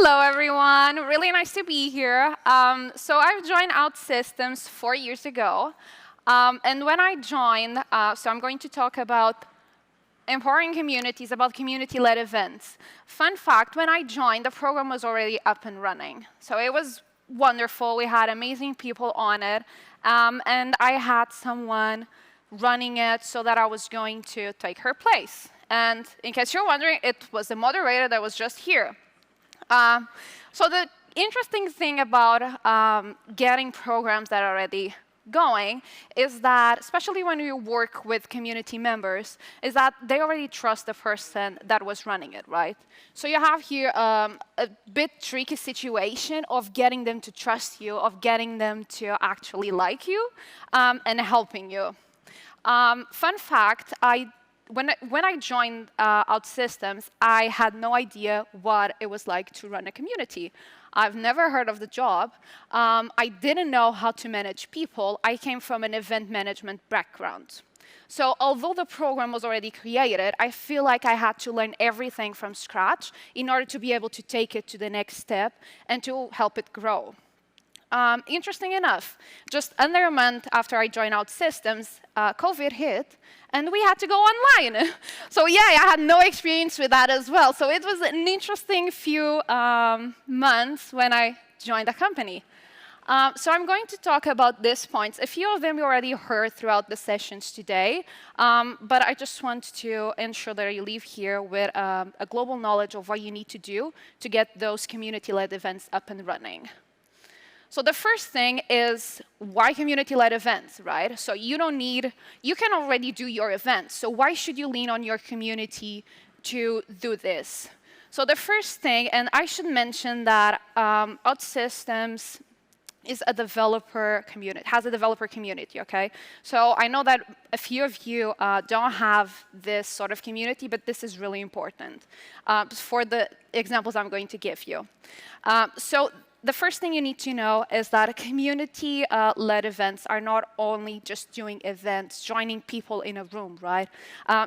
Hello, everyone. Really nice to be here. So I've joined OutSystems 4 years ago. And when I joined, so I'm going to talk about empowering communities, about community-led events. Fun fact, when I joined, the program was already up and running. So it was wonderful. We had amazing people on it. And I had someone running it so that I was going to take her place. And in case you're wondering, it was the moderator that was just here. So the interesting thing about getting programs that are already going is that, especially when you work with community members, is that they already trust the person that was running it, right? So you have here a bit tricky situation of getting them to trust you, of getting them to actually like you, and helping you. Fun fact, when I joined OutSystems, I had no idea what it was like to run a community. I've never heard of the job. I didn't know how to manage people. I came from an event management background. So although the program was already created, I feel like I had to learn everything from scratch in order to be able to take it to the next step and to help it grow. Interesting enough, just under a month after I joined OutSystems, COVID hit, and we had to go online. So yeah, I had no experience with that as well. So it was an interesting few months when I joined the company. So I'm going to talk about these points. A few of them you already heard throughout the sessions today, but I just want to ensure that you leave here with a global knowledge of what you need to do to get those community-led events up and running. So the first thing is, why community-led events, right? So you can already do your events. So why should you lean on your community to do this? So the first thing, and I should mention that OutSystems is a developer community, has a developer community, okay? So I know that a few of you don't have this sort of community, but this is really important for the examples I'm going to give you. So the first thing you need to know is that community-led events are not only just doing events, joining people in a room, right?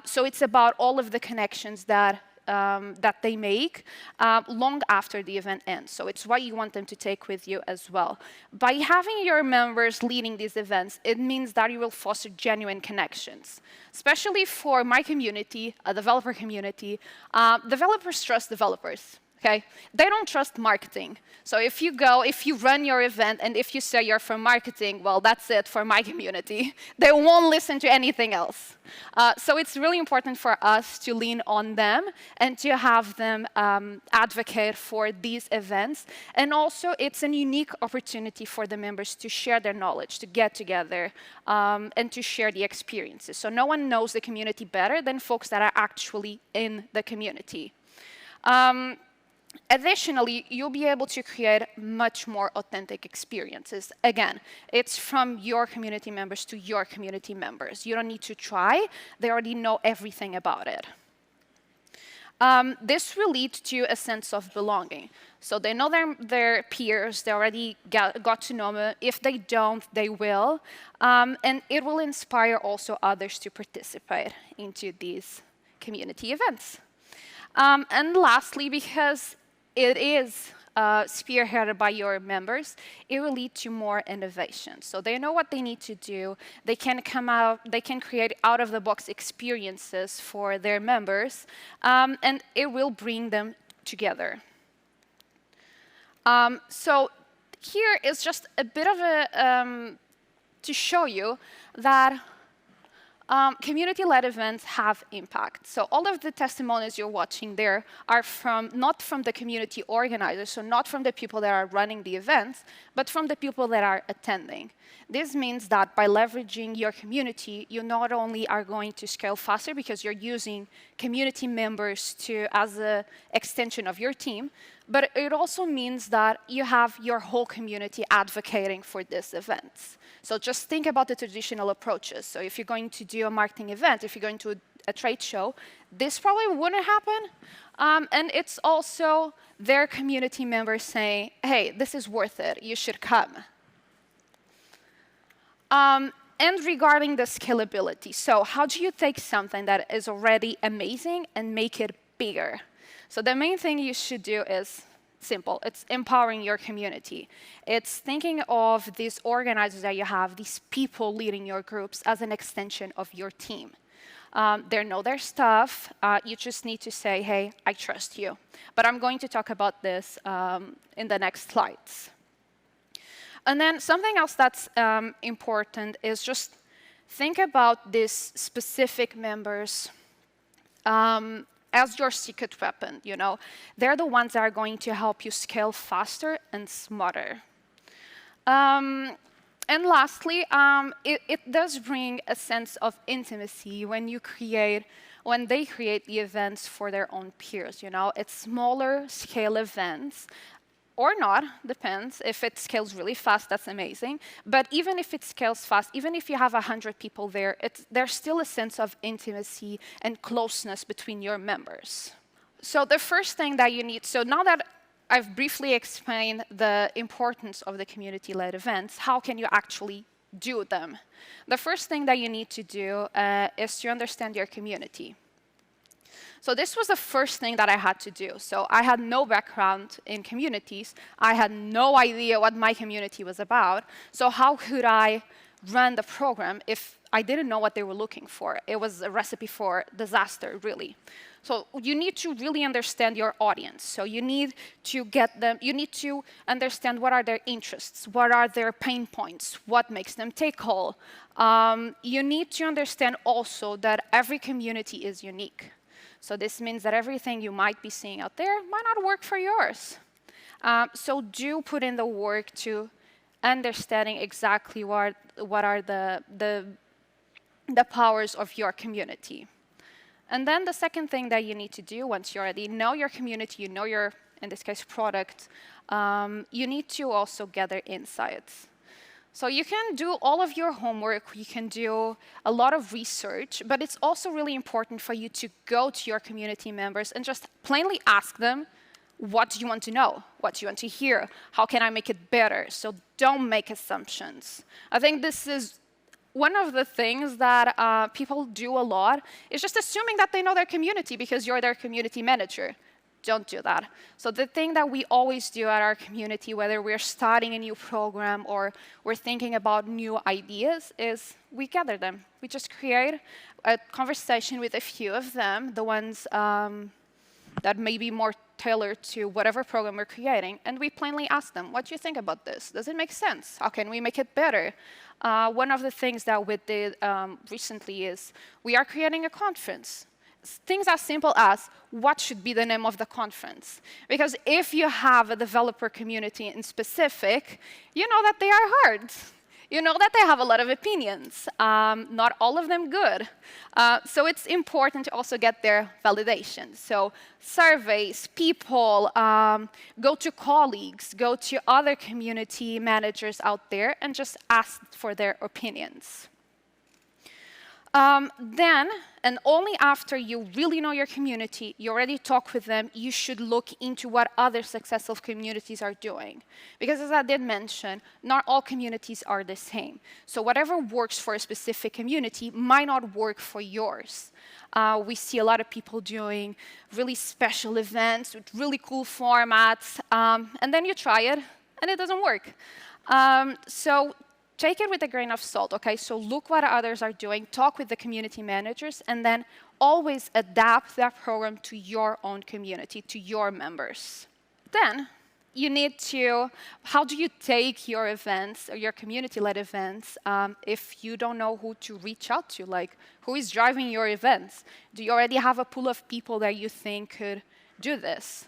So it's about all of the connections that they make long after the event ends. So it's what you want them to take with you as well. By having your members leading these events, it means that you will foster genuine connections. Especially for my community, a developer community, developers trust developers. Okay? They don't trust marketing. So if you run your event, and if you say you're from marketing, well, that's it for my community. They won't listen to anything else. So it's really important for us to lean on them and to have them advocate for these events. And also, it's a unique opportunity for the members to share their knowledge, to get together, and to share the experiences. So no one knows the community better than folks that are actually in the community. Additionally, you'll be able to create much more authentic experiences. Again, it's from your community members to your community members. You don't need to try. They already know everything about it. This will lead to a sense of belonging. So they know their peers. They already got to know them. If they don't, they will. And it will inspire also others to participate into these community events. And lastly, because it is spearheaded by your members, it will lead to more innovation. So they know what they need to do. They can create out-of-the-box experiences for their members, and it will bring them together. So here is just a bit of to show you that community-led events have impact. So all of the testimonials you're watching there are not from the community organizers, so not from the people that are running the events, but from the people that are attending. This means that by leveraging your community, you not only are going to scale faster because you're using community members as an extension of your team, but it also means that you have your whole community advocating for these events. So just think about the traditional approaches. So if you're going to do a marketing event, if you're going to a trade show, this probably wouldn't happen. And it's also their community members saying, hey, this is worth it. You should come. And regarding the scalability, so how do you take something that is already amazing and make it bigger? So the main thing you should do is simple. It's empowering your community. It's thinking of these organizers that you have, these people leading your groups as an extension of your team. They know their stuff. You just need to say, hey, I trust you. But I'm going to talk about this in the next slides. And then something else that's important is just think about these specific members as your secret weapon. You know, they're the ones that are going to help you scale faster and smarter. And lastly, it does bring a sense of intimacy when they create the events for their own peers. You know, it's smaller scale events, or not, depends. If it scales really fast, that's amazing. But even if it scales fast, even if you have 100 people there, there's still a sense of intimacy and closeness between your members. So the first thing that you need, so now that I've briefly explained the importance of the community-led events, how can you actually do them? The first thing that you need to do is to understand your community. So this was the first thing that I had to do. So I had no background in communities. I had no idea what my community was about. So how could I run the program if I didn't know what they were looking for? It was a recipe for disaster, really. So you need to really understand your audience. So you need to get them, you need to understand what are their interests, what are their pain points, what makes them tick all. You need to understand also that every community is unique. So this means that everything you might be seeing out there might not work for yours. So do put in the work to understanding exactly what are the powers of your community. And then the second thing that you need to do once you already know your community, you know your, in this case, product, you need to also gather insights. So you can do all of your homework, you can do a lot of research, but it's also really important for you to go to your community members and just plainly ask them, what do you want to know? What do you want to hear? How can I make it better? So don't make assumptions. I think this is one of the things that people do a lot, is just assuming that they know their community because you're their community manager. Don't do that. So the thing that we always do at our community, whether we're starting a new program or we're thinking about new ideas, is we gather them. We just create a conversation with a few of them, the ones that may be more tailored to whatever program we're creating, and we plainly ask them, what do you think about this? Does it make sense? How can we make it better? One of the things that we did recently is we are creating a conference. Things as simple as, what should be the name of the conference? Because if you have a developer community in specific, you know that they are hard. You know that they have a lot of opinions, not all of them good. So it's important to also get their validation. So surveys, people, go to colleagues, go to other community managers out there and just ask for their opinions. Then, and only after you really know your community, you already talk with them, you should look into what other successful communities are doing. Because as I did mention, not all communities are the same. So whatever works for a specific community might not work for yours. We see a lot of people doing really special events with really cool formats, and then you try it, and it doesn't work. So take it with a grain of salt, okay? So look what others are doing, talk with the community managers, and then always adapt that program to your own community, to your members. Then you need to, how do you take your events, or your community-led events, if you don't know who to reach out to? Like, who is driving your events? Do you already have a pool of people that you think could do this?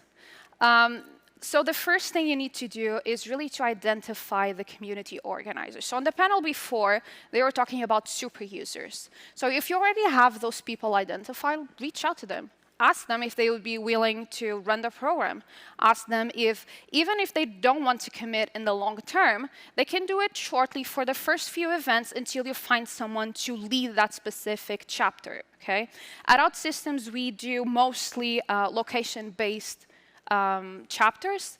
So the first thing you need to do is really to identify the community organizers. So on the panel before, they were talking about super users. So if you already have those people identified, reach out to them. Ask them if they would be willing to run the program. Ask them if, even if they don't want to commit in the long term, they can do it shortly for the first few events until you find someone to lead that specific chapter, okay? At OutSystems, we do mostly location-based chapters.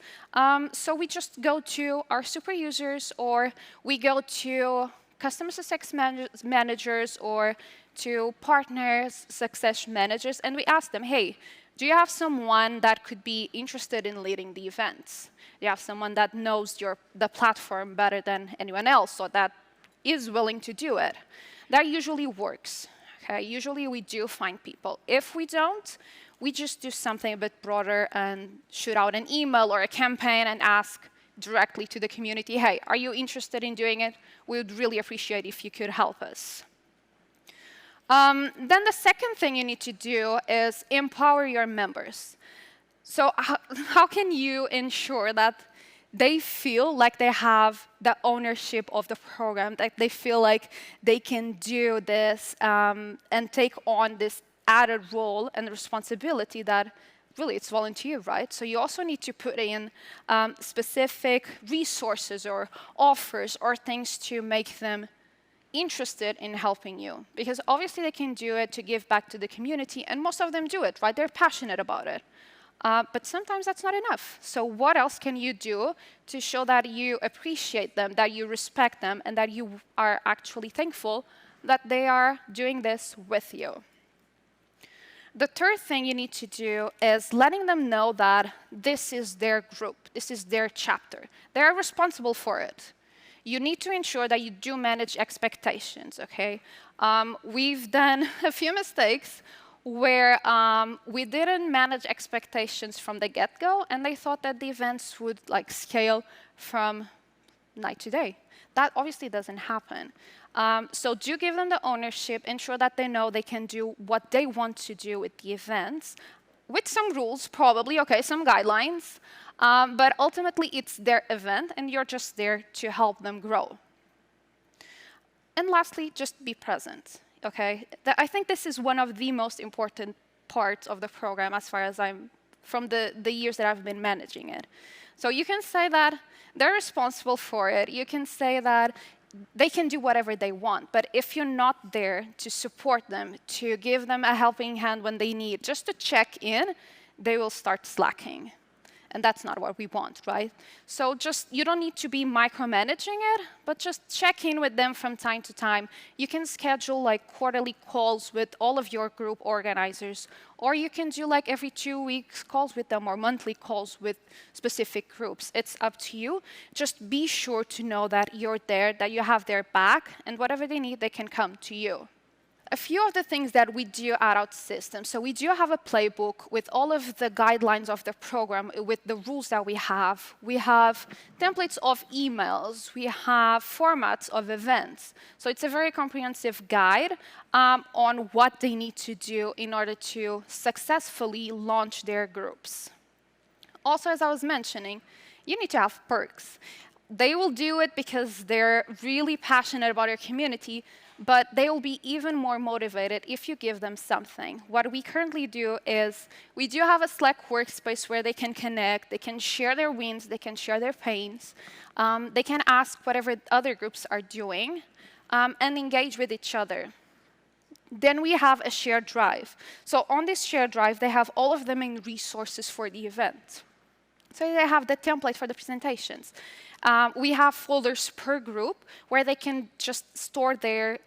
So we just go to our super users, or we go to customer success managers or to partners, success managers, and we ask them, hey, do you have someone that could be interested in leading the events? Do you have someone that knows the platform better than anyone else or that is willing to do it? That usually works. Okay? Usually we do find people. If we don't, we just do something a bit broader and shoot out an email or a campaign and ask directly to the community, hey, are you interested in doing it? We would really appreciate if you could help us. Then the second thing you need to do is empower your members. So how can you ensure that they feel like they have the ownership of the program, that they feel like they can do this and take on this added role and responsibility that really it's volunteer, right? So you also need to put in specific resources or offers or things to make them interested in helping you. Because obviously they can do it to give back to the community, and most of them do it, right? They're passionate about it. But sometimes that's not enough. So what else can you do to show that you appreciate them, that you respect them, and that you are actually thankful that they are doing this with you? The third thing you need to do is letting them know that this is their group, this is their chapter. They are responsible for it. You need to ensure that you do manage expectations, okay? We've done a few mistakes where we didn't manage expectations from the get-go, and they thought that the events would scale from night to day. That obviously doesn't happen. So do give them the ownership, ensure that they know they can do what they want to do with the events, with some rules probably, okay, some guidelines, but ultimately it's their event and you're just there to help them grow. And lastly, just be present, okay? I think this is one of the most important parts of the program as far as from the years that I've been managing it. So you can say that they're responsible for it. You can say that they can do whatever they want. But if you're not there to support them, to give them a helping hand when they need, just to check in, they will start slacking. And that's not what we want, right? So you don't need to be micromanaging it, but just check in with them from time to time. You can schedule quarterly calls with all of your group organizers, or you can do every 2 weeks calls with them or monthly calls with specific groups. It's up to you. Just be sure to know that you're there, that you have their back, and whatever they need, they can come to you. A few of the things that we do at OutSystems. So we do have a playbook with all of the guidelines of the program, with the rules that we have. We have templates of emails. We have formats of events. So it's a very comprehensive guide on what they need to do in order to successfully launch their groups. Also, as I was mentioning, you need to have perks. They will do it because they're really passionate about your community, but they will be even more motivated if you give them something. What we currently do is we do have a Slack workspace where they can connect, they can share their wins, they can share their pains, they can ask whatever other groups are doing, and engage with each other. Then we have a shared drive. So on this shared drive, they have all of the main resources for the event. So they have the template for the presentations. We have folders per group where they can just store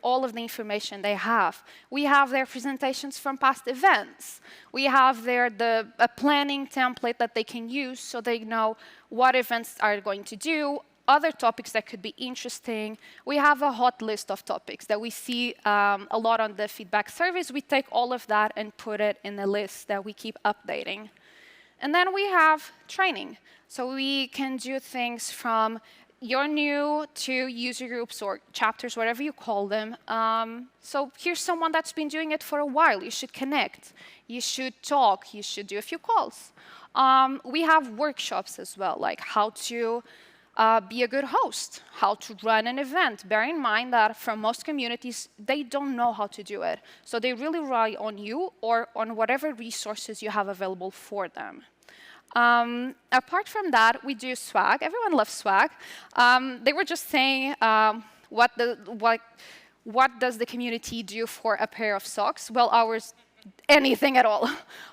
all of the information they have. We have their presentations from past events. We have a planning template that they can use so they know what events are going to do, other topics that could be interesting. We have a hot list of topics that we see a lot on the feedback surveys. We take all of that and put it in a list that we keep updating. And then we have training. So we can do things from you're new to user groups or chapters, whatever you call them. So here's someone that's been doing it for a while. You should connect. You should talk. You should do a few calls. We have workshops as well, like how to be a good host, how to run an event. Bear in mind that for most communities, they don't know how to do it. So they really rely on you or on whatever resources you have available for them. Apart from that, we do swag. Everyone loves swag. They were just saying, what does the community do for a pair of socks? Well, ours, anything at all.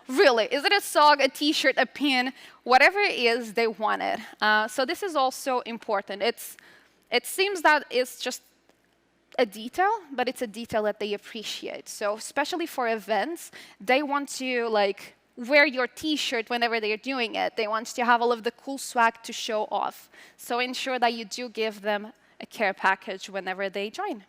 Really. Is it a sock, a T-shirt, a pin? Whatever it is, they want it. So this is also important. It seems that it's just a detail, but it's a detail that they appreciate. So especially for events, they want to like wear your T-shirt whenever they're doing it. They want to have all of the cool swag to show off. So ensure that you do give them a care package whenever they join.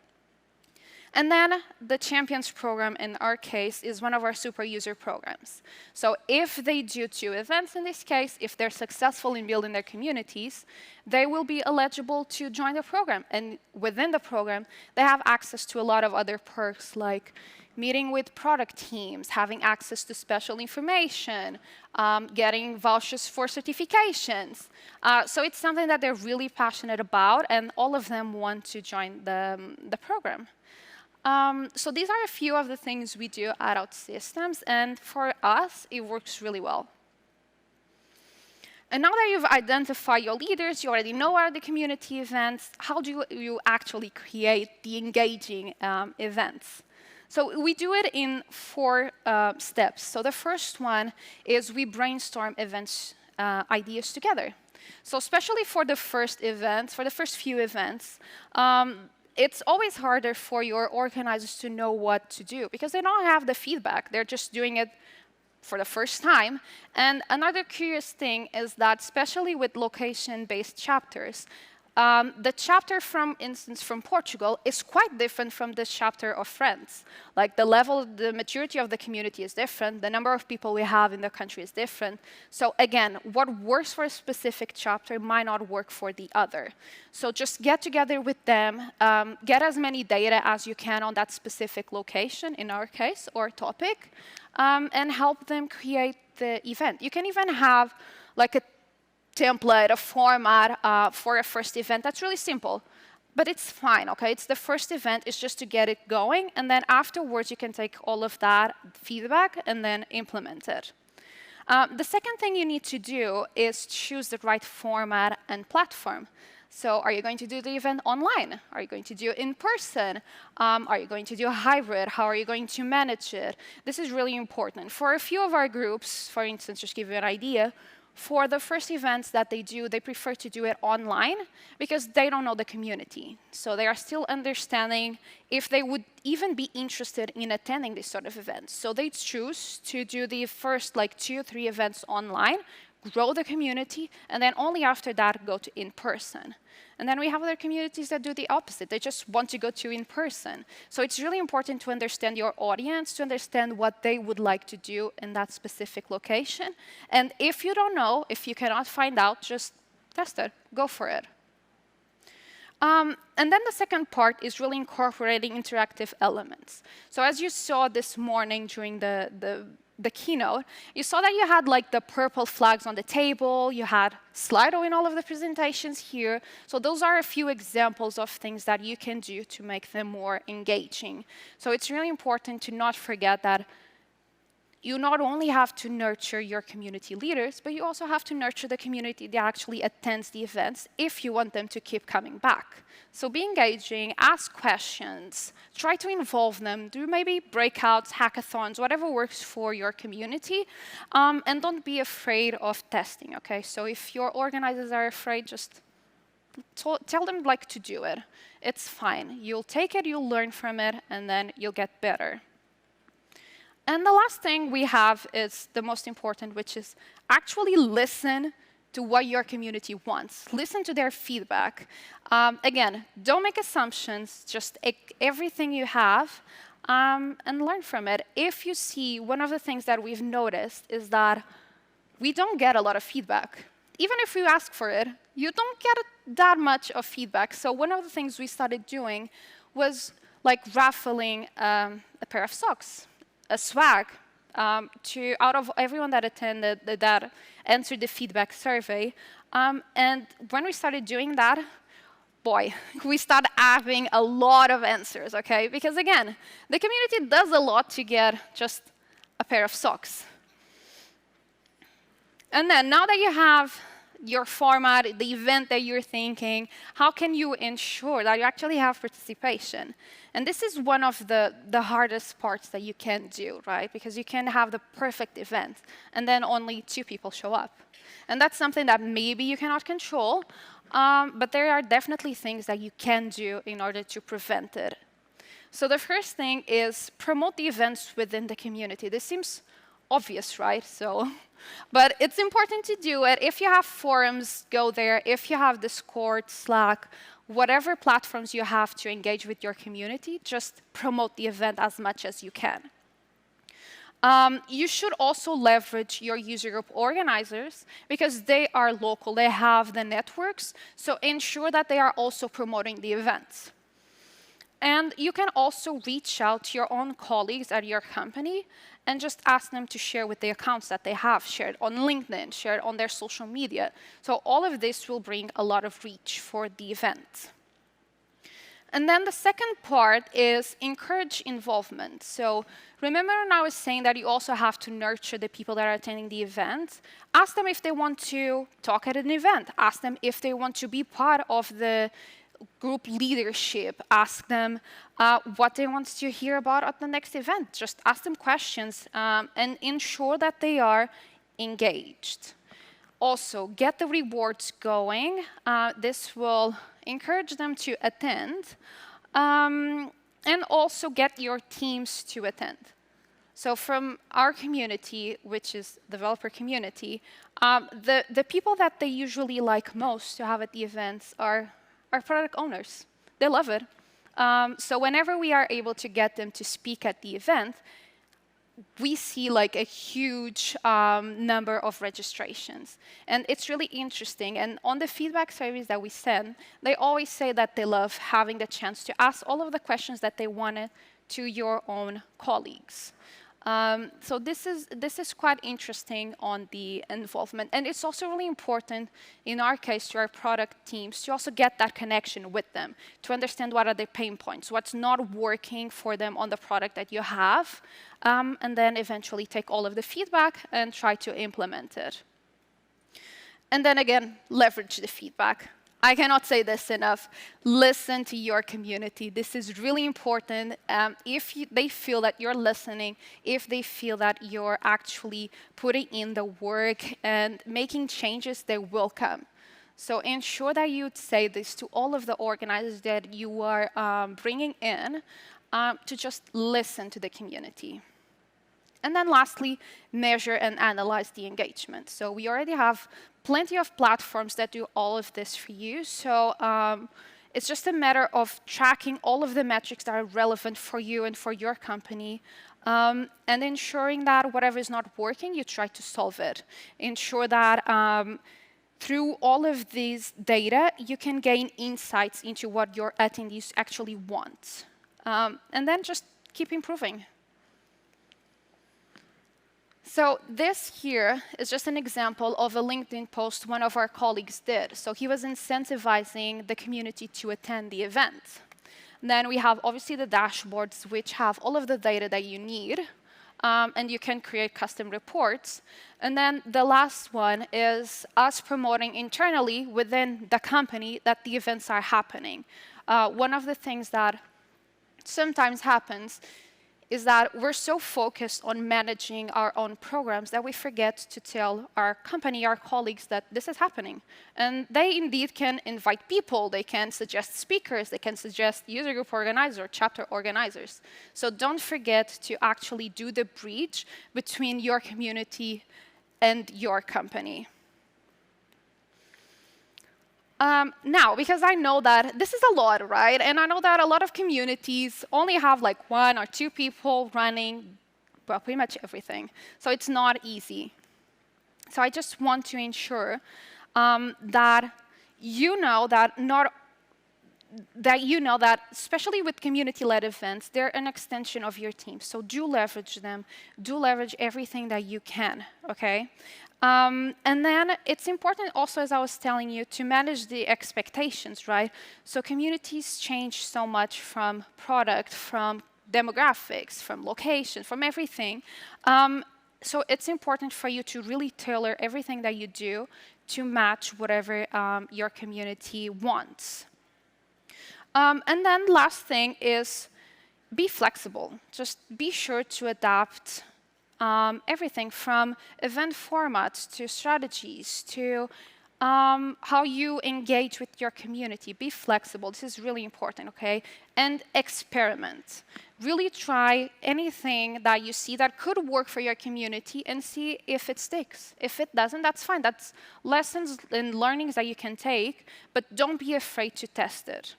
And then the Champions program, in our case, is one of our super user programs. So if they do 2 events in this case, if they're successful in building their communities, they will be eligible to join the program. And within the program, they have access to a lot of other perks, like meeting with product teams, having access to special information, getting vouchers for certifications. So it's something that they're really passionate about, and all of them want to join the program. So these are a few of the things we do at OutSystems, and for us, it works really well. And now that you've identified your leaders, you already know what are the community events, how do you actually create the engaging events? So we do it in 4 steps. So the first one is we brainstorm events ideas together. So especially for the first events, for the first few events, it's always harder for your organizers to know what to do because they don't have the feedback. They're just doing it for the first time. And another curious thing is that, especially with location-based chapters, the chapter, from instance, from Portugal is quite different from the chapter of France. Like the level, the maturity of the community is different. The number of people we have in the country is different. So again, what works for a specific chapter might not work for the other. So just get together with them, get as many data as you can on that specific location, in our case, or topic, and help them create the event. You can even have like a template, a format for a first event. That's really simple, but it's fine, okay? It's the first event, it's just to get it going, and then afterwards you can take all of that feedback and then implement it. The second thing you need to do is choose the right format and platform. So are you going to do the event online? Are you going to do it in person? Are you going to do a hybrid? How are you going to manage it? This is really important. For a few of our groups, for instance, just to give you an idea, for the first events that they do, they prefer to do it online because they don't know the community. So they are still understanding if they would even be interested in attending this sort of events. So they choose to do the first like 2 or 3 events online, grow the community, and then only after that go to in-person. And then we have other communities that do the opposite. They just want to go to in-person. So it's really important to understand your audience, to understand what they would like to do in that specific location. And if you don't know, if you cannot find out, just test it. Go for it. And then the second part is really incorporating interactive elements. So as you saw this morning during the keynote, you saw that you had like the purple flags on the table, you had Slido in all of the presentations here. So those are a few examples of things that you can do to make them more engaging. So it's really important to not forget that you not only have to nurture your community leaders, but you also have to nurture the community that actually attends the events if you want them to keep coming back. So be engaging, ask questions, try to involve them, do maybe breakouts, hackathons, whatever works for your community, and don't be afraid of testing, okay? So if your organizers are afraid, just tell them like to do it. It's fine. You'll take it, you'll learn from it, and then you'll get better. And the last thing we have is the most important, which is actually listen to what your community wants. Listen to their feedback. Again, don't make assumptions. Just take everything you have and learn from it. If you see, one of the things that we've noticed is that we don't get a lot of feedback. Even if we ask for it, you don't get that much of feedback. So one of the things we started doing was like raffling a pair of socks, a swag, out of everyone that attended, that answered the feedback survey. And when we started doing that, boy, we started having a lot of answers, okay? Because again, the community does a lot to get just a pair of socks. And then now that you have your format, the event that you're thinking, how can you ensure that you actually have participation? And this is one of the hardest parts that you can do, right? Because you can have the perfect event, and then only 2 people show up. And that's something that maybe you cannot control, but there are definitely things that you can do in order to prevent it. So the first thing is promote the events within the community. This seems obvious, right? But it's important to do it. If you have forums, go there. If you have Discord, Slack, whatever platforms you have to engage with your community, just promote the event as much as you can. You should also leverage your user group organizers because they are local, they have the networks, so ensure that they are also promoting the events. And you can also reach out to your own colleagues at your company and just ask them to share with the accounts that they have shared on LinkedIn, shared on their social media. So all of this will bring a lot of reach for the event. And then the second part is encourage involvement. So remember when I was saying that you also have to nurture the people that are attending the event? Ask them if they want to talk at an event. Ask them if they want to be part of the group leadership. Ask them what they want to hear about at the next event. Just ask them questions and ensure that they are engaged. Also, get the rewards going. This will encourage them to attend, and also get your teams to attend. So from our community, which is developer community, the people that they usually like most to have at the events are product owners. They love it. So whenever we are able to get them to speak at the event, we see like a huge number of registrations. And it's really interesting. And on the feedback surveys that we send, they always say that they love having the chance to ask all of the questions that they wanted to your own colleagues. So this is quite interesting on the involvement. And it's also really important, in our case, to our product teams, to also get that connection with them, to understand what are their pain points, what's not working for them on the product that you have, and then eventually take all of the feedback and try to implement it. And then again, leverage the feedback. I cannot say this enough. Listen to your community. This is really important. If they feel that you're listening, if they feel that you're actually putting in the work and making changes, they will come. So ensure that you say this to all of the organizers that you are bringing in to just listen to the community. And then lastly, measure and analyze the engagement. So we already have plenty of platforms that do all of this for you. So it's just a matter of tracking all of the metrics that are relevant for you and for your company, and ensuring that whatever is not working, you try to solve it. Ensure that through all of these data, you can gain insights into what your attendees actually want. And then just keep improving. So this here is just an example of a LinkedIn post one of our colleagues did. So he was incentivizing the community to attend the event. Then we have obviously the dashboards, which have all of the data that you need, and you can create custom reports. And then the last one is us promoting internally within the company that the events are happening. One of the things that sometimes happens is that we're so focused on managing our own programs that we forget to tell our company, our colleagues, that this is happening. And they indeed can invite people, they can suggest speakers, they can suggest user group organizers or chapter organizers. So don't forget to actually do the bridge between your community and your company. Now, because I know that this is a lot, right? And I know that a lot of communities only have like 1 or 2 people running, well, pretty much everything. So it's not easy. So I just want to ensure that you know that especially with community-led events, they're an extension of your team. So do leverage them. Do leverage everything that you can, OK? And then it's important also, as I was telling you, to manage the expectations, right? So communities change so much from product, from demographics, from location, from everything. So it's important for you to really tailor everything that you do to match whatever your community wants. And then last thing is be flexible. Just be sure to adapt everything from event formats to strategies to how you engage with your community. Be flexible. This is really important, OK? And experiment. Really try anything that you see that could work for your community and see if it sticks. If it doesn't, that's fine. That's lessons and learnings that you can take, but don't be afraid to test it.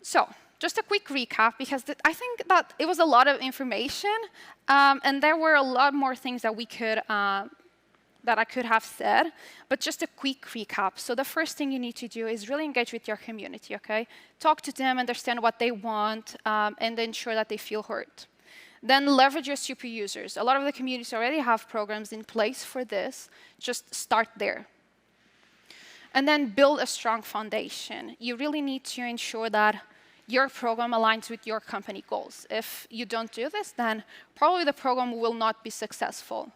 So just a quick recap, because I think that it was a lot of information, and there were a lot more things that we could that I could have said, but just a quick recap. So the first thing you need to do is really engage with your community, OK? Talk to them, understand what they want, and ensure that they feel heard. Then leverage your super users. A lot of the communities already have programs in place for this. Just start there. And then build a strong foundation. You really need to ensure that your program aligns with your company goals. If you don't do this, then probably the program will not be successful.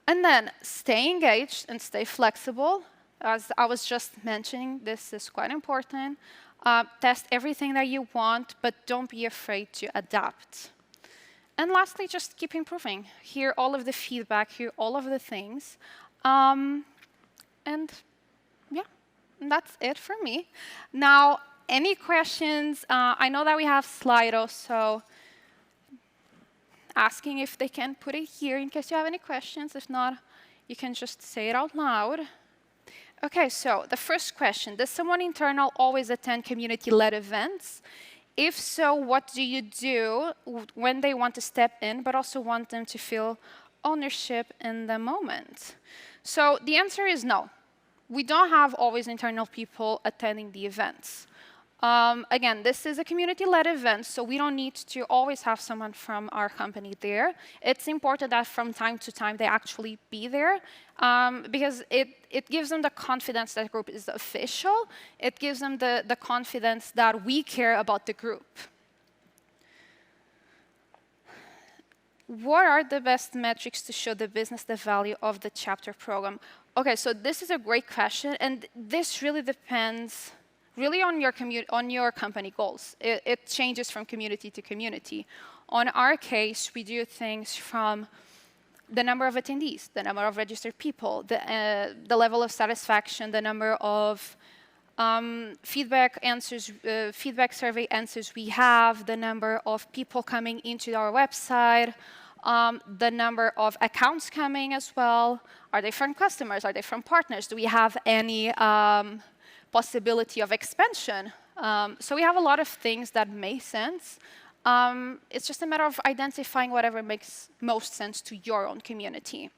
And then stay engaged and stay flexible. As I was just mentioning, this is quite important. Test everything that you want, but don't be afraid to adapt. And lastly, just keep improving. Hear all of the feedback, hear all of the things. And yeah, that's it for me. Now, any questions? I know that we have Slido, so asking if they can put it here in case you have any questions. If not, you can just say it out loud. OK, so the first question, does someone internal always attend community-led events? If so, what do you do when they want to step in, but also want them to feel ownership in the moment? So the answer is no. We don't have always internal people attending the events. Again, this is a community-led event, so we don't need to always have someone from our company there. It's important that from time to time they actually be there, because it gives them the confidence that the group is official. It gives them the confidence that we care about the group. What are the best metrics to show the business the value of the chapter program? OK, so this is a great question, and this really depends really on your company goals. It changes from community to community. On our case, we do things from the number of attendees, the number of registered people, the level of satisfaction, the number of feedback survey answers we have, the number of people coming into our website, the number of accounts coming as well. Are they from customers? Are they from partners? Do we have any possibility of expansion? So we have a lot of things that make sense. It's just a matter of identifying whatever makes most sense to your own community.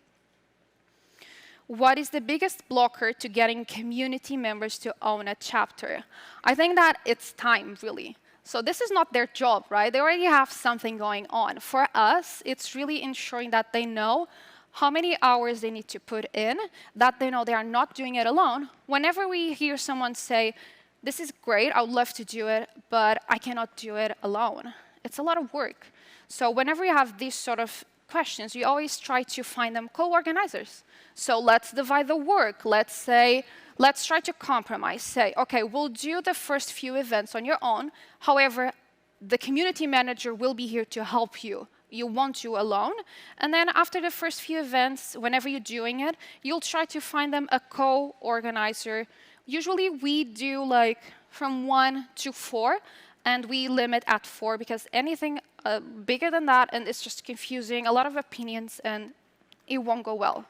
What is the biggest blocker to getting community members to own a chapter? I think that it's time, really. So this is not their job, right? They already have something going on. For us, it's really ensuring that they know how many hours they need to put in, that they know they are not doing it alone. Whenever we hear someone say, this is great, I would love to do it, but I cannot do it alone. It's a lot of work. So whenever you have these sort of questions, you always try to find them co-organizers. So let's divide the work. Let's try to compromise. Say, OK, we'll do the first few events on your own. However, the community manager will be here to help you. You won't do alone. And then after the first few events, whenever you're doing it, you'll try to find them a co-organizer. Usually, we do like from 1 to 4. And we limit at 4, because anything bigger than that, and it's just confusing, a lot of opinions, and it won't go well.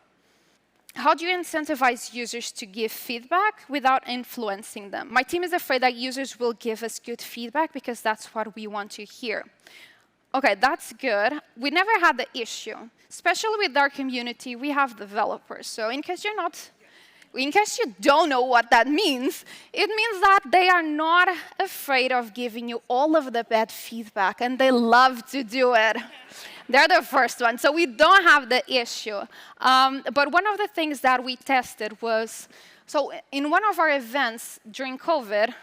How do you incentivize users to give feedback without influencing them? My team is afraid that users will give us good feedback because that's what we want to hear. OK, that's good. We never had the issue. Especially with our community, we have developers. So in case you don't know what that means, it means that they are not afraid of giving you all of the bad feedback, and they love to do it. They're the first one, so we don't have the issue. But one of the things that we tested was, so in one of our events during COVID,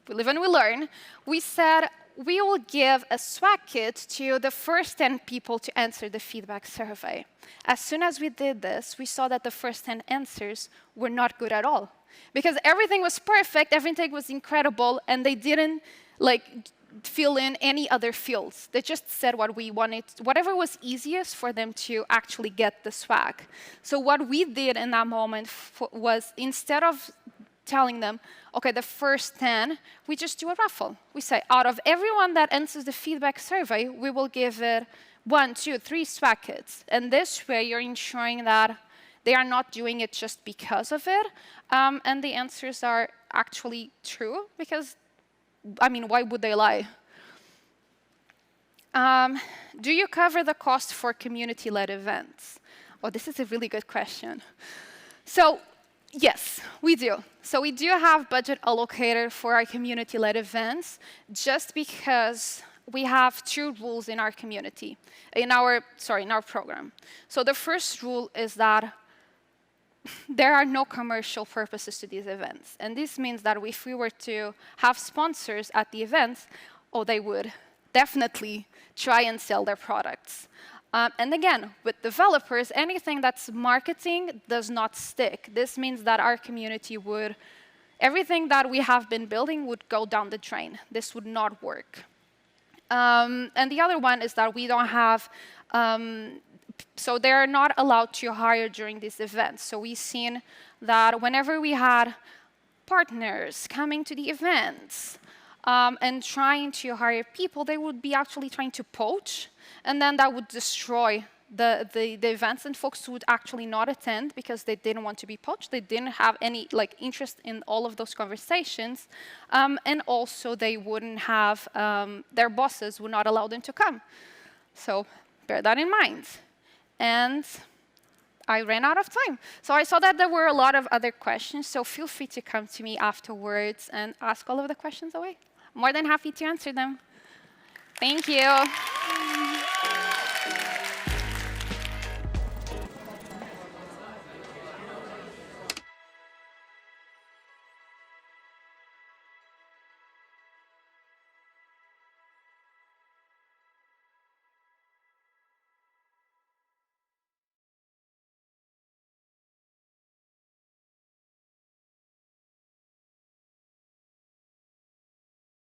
we live and we learn, we said, we will give a swag kit to the first 10 people to answer the feedback survey. As soon as we did this, we saw that the first 10 answers were not good at all. Because everything was perfect, everything was incredible, and they didn't fill in any other fields. They just said what we wanted, whatever was easiest for them to actually get the swag. So what we did in that moment was, instead of telling them, OK, the first 10, we just do a raffle. We say, out of everyone that answers the feedback survey, we will give it 1, 2, 3 swag kits. And this way, you're ensuring that they are not doing it just because of it. And the answers are actually true, because, I mean, why would they lie? Do you cover the cost for community-led events? Well, this is a really good question. So yes, we do. So we do have budget allocated for our community-led events, just because we have 2 rules in our community, in our program. So the first rule is that there are no commercial purposes to these events. And this means that if we were to have sponsors at the events, they would definitely try and sell their products. And again, with developers, anything that's marketing does not stick. This means that our community would, everything that we have been building would go down the drain. This would not work. And the other one is that we don't have, so they're not allowed to hire during these events. So we've seen that whenever we had partners coming to the events and trying to hire people, they would be actually trying to poach, and then that would destroy the events, and folks would actually not attend because they didn't want to be poached. They didn't have any interest in all of those conversations, and also they wouldn't have, their bosses would not allow them to come. So bear that in mind. And I ran out of time. So I saw that there were a lot of other questions, so feel free to come to me afterwards and ask all of the questions away. I'm more than happy to answer them. Thank you.